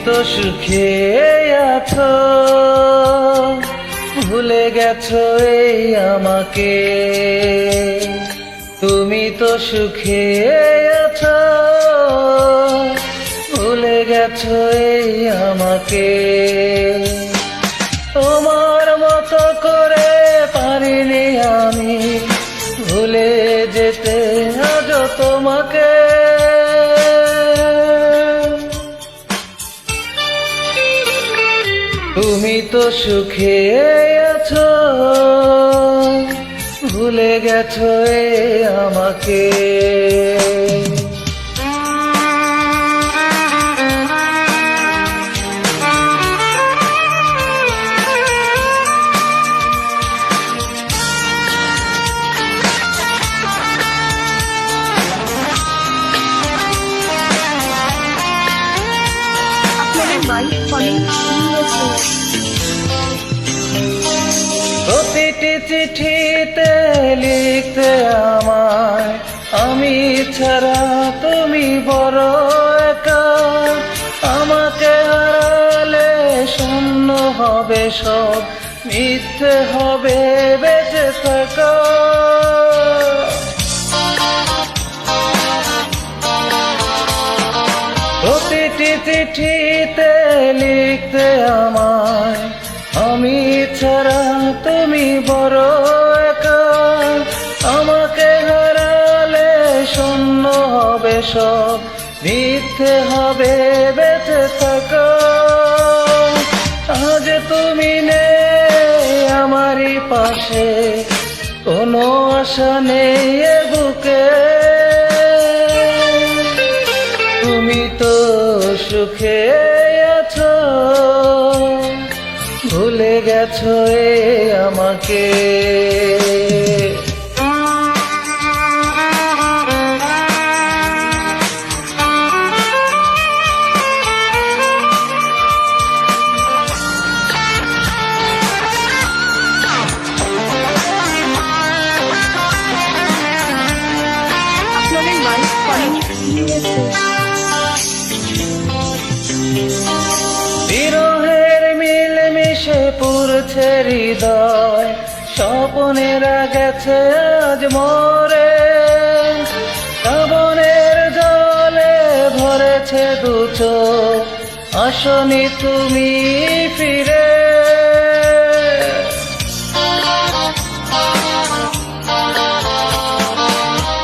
তো সুখে আছো, ভুলে গেছো এই আমাকে। তুমি তো সুখে আছো, ভুলে গেছো এই আমাকে। তোমার মতো করে পারিনি আমি ভুলে যেতে আজ তোমাকে। তুমি তো সুখে আছো, ভুলে গেছো এই আমাকে। প্রতিটি চিঠিতে লিখতে আমায় আমি ছাড়া তুমি বড় একা। আমাকে হারালে শূন্য হবে সব, মিথ্যে হবে বেঁচে থাকা। প্রতিটি চিঠিতে লিখতে আমায় আমি ছাড়া তুমি বড় একা। আমাকে হারালে শূন্য হবে সব, মিথ্যে হবে বেঁচে থাকা। আজ তুমি নেই আমারই পাশে, কোনো আশা নেই এ বুকে। তুমি তো সুখে আছো, ভুলে গেছো এই আমাকে। বিরহের মিলেমিশে পুরছে হৃদয়, স্বপ্নেরা গেছে আজ মরে। শ্রাবণের জলে ভরেছে দু চোখ, আসনি তুমি ফিরে।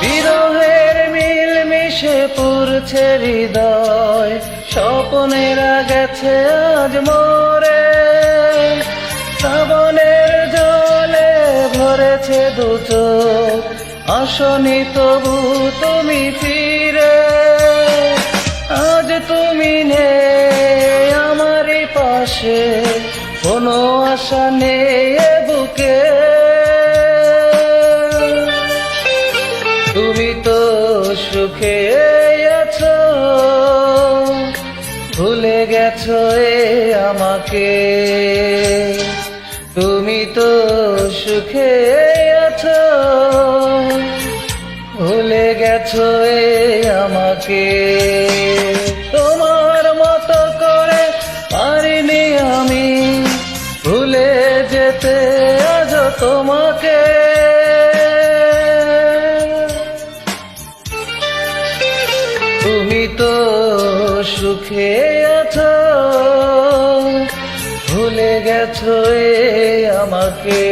বিরহের মিলমিশে পুরছে হৃদয়, স্বপ্নেরা গেছে আজ মরে। শ্রাবণের জলে ভরেছে দু চোখ, আসনি তবু তুমি ফিরে। আজ তুমি নেই আমারই পাশে, কোনো আশা নেই এ বুকে। তুমি তো সুখে আছো, ভুলে গেছো এই আমাকে। তুমি তো সুখে আছো, ভুলে গেছো এই আমাকে। তোমার মতো করে পারিনি আমি ভুলে যেতে আজ তোমাকে। তুমি তো সুখে আছো, ভুলে গেছো এই আমাকে।